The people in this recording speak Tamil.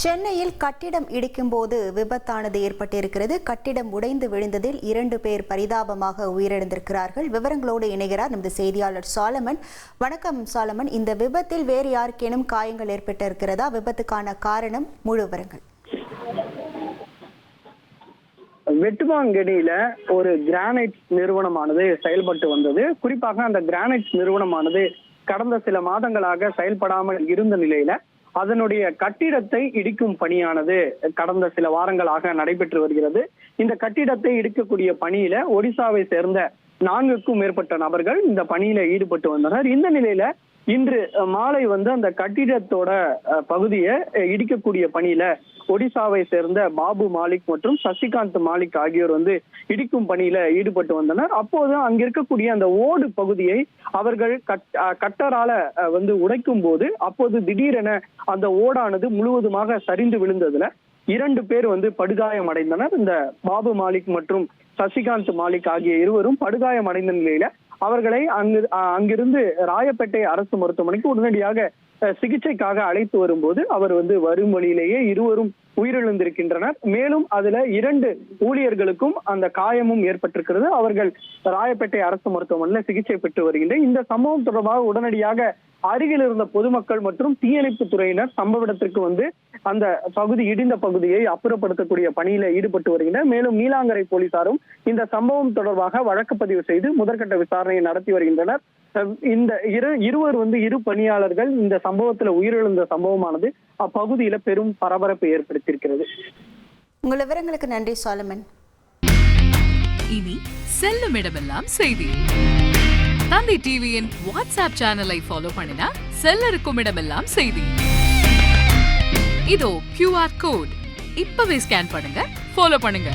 சென்னையில் கட்டிடம் இடிக்கும் போது விபத்தானது ஏற்பட்டிருக்கிறது. கட்டிடம் உடைந்து விழுந்ததில் 2 பேர் பரிதாபமாக உயிரிழந்திருக்கிறார்கள். விவரங்களோடு இணைகிறார் நமது செய்தியாளர் சாலமன். வணக்கம் சாலமன். இந்த விபத்தில் வேறு யாருக்கேனும் காயங்கள் ஏற்பட்டிருக்கிறதா? விபத்துக்கான காரணம், முழு விவரங்கள். வெட்டுமாங்கடியில ஒரு கிரானைட் நிறுவனமானது செயல்பட்டு வந்தது. குறிப்பாக அந்த கிரானைட் நிறுவனமானது கடந்த சில மாதங்களாக செயல்படாமல் இருந்த நிலையில அதனுடைய கட்டிடத்தை இடிக்கும் பணியானது கடந்த சில வாரங்களாக நடைபெற்று வருகிறது. இந்த கட்டிடத்தை இடிக்கக்கூடிய பணியில ஒடிசாவை சேர்ந்த 4க்கும் மேற்பட்ட நபர்கள் இந்த பணியில ஈடுபட்டு வந்தனர். இந்த நிலையில இன்று மாலை அந்த கட்டிடத்தோட பகுதியை இடிக்கக்கூடிய பணியில ஒடிசாவை சேர்ந்த பாபு மாலிக் மற்றும் சசிகாந்த் மாலிக் ஆகியோர் இடிக்கும் பணியில ஈடுபட்டு வந்தனர். அப்போது அங்க இருக்கக்கூடிய அந்த ஓடு பகுதியை அவர்கள் கட்டரால உடைக்கும் போது அப்போது திடீரென அந்த ஓடானது முழுவதுமாக சரிந்து விழுந்ததுல 2 பேர் படுகாயம் அடைந்தனர். இந்த பாபு மாலிக் மற்றும் சசிகாந்த் மாலிக் ஆகிய இருவரும் படுகாயம் அடைந்த நிலையில அவர்களை அங்கிருந்து ராயப்பேட்டை அரசு மருத்துவமனைக்கு உடனடியாக சிகிச்சைக்காக அழைத்து வரும்போது அவர் வரும் வழியிலேயே இருவரும் உயிரிழந்திருக்கின்றனர். மேலும் அதுல 2 ஊழியர்களுக்கும் அந்த காயமும் ஏற்பட்டிருக்கிறது. அவர்கள் ராயப்பேட்டை அரசு மருத்துவமனையில் சிகிச்சை பெற்று வருகின்றனர். இந்த சம்பவம் தொடர்பாக உடனடியாக அருகில் இருந்த பொதுமக்கள் மற்றும் தீயணைப்பு துறையினர் சம்பவ இடத்திற்கு அந்த இடிந்த பகுதியை அப்புறப்படுத்தக்கூடிய பணியில ஈடுபட்டு வருகின்றனர். மேலும் நீலாங்கரை போலீசாரும் இந்த சம்பவம் தொடர்பாக வழக்கு பதிவு செய்து முதற்கட்ட விசாரணையை நடத்தி வருகின்றனர். இந்த இருவர் இரு பணியாளர்கள் இந்த சம்பவத்துல உயிரிழந்த சம்பவமானது அப்பகுதியில பெரும் பரபரப்பை ஏற்படுத்தியிருக்கிறது. உங்கள் விவரங்களுக்கு நன்றி சாலமன். இனி செல்லும் இடமெல்லாம் செய்தி. தந்தை டிவியின் வாட்ஸ்அப் சேனலை ஃபாலோ பண்ணினா செல்லருக்கும் இடமெல்லாம் செய்தி. இதோ QR கோட் இப்பவே ஸ்கேன் பண்ணுங்க, ஃபாலோ பண்ணுங்க.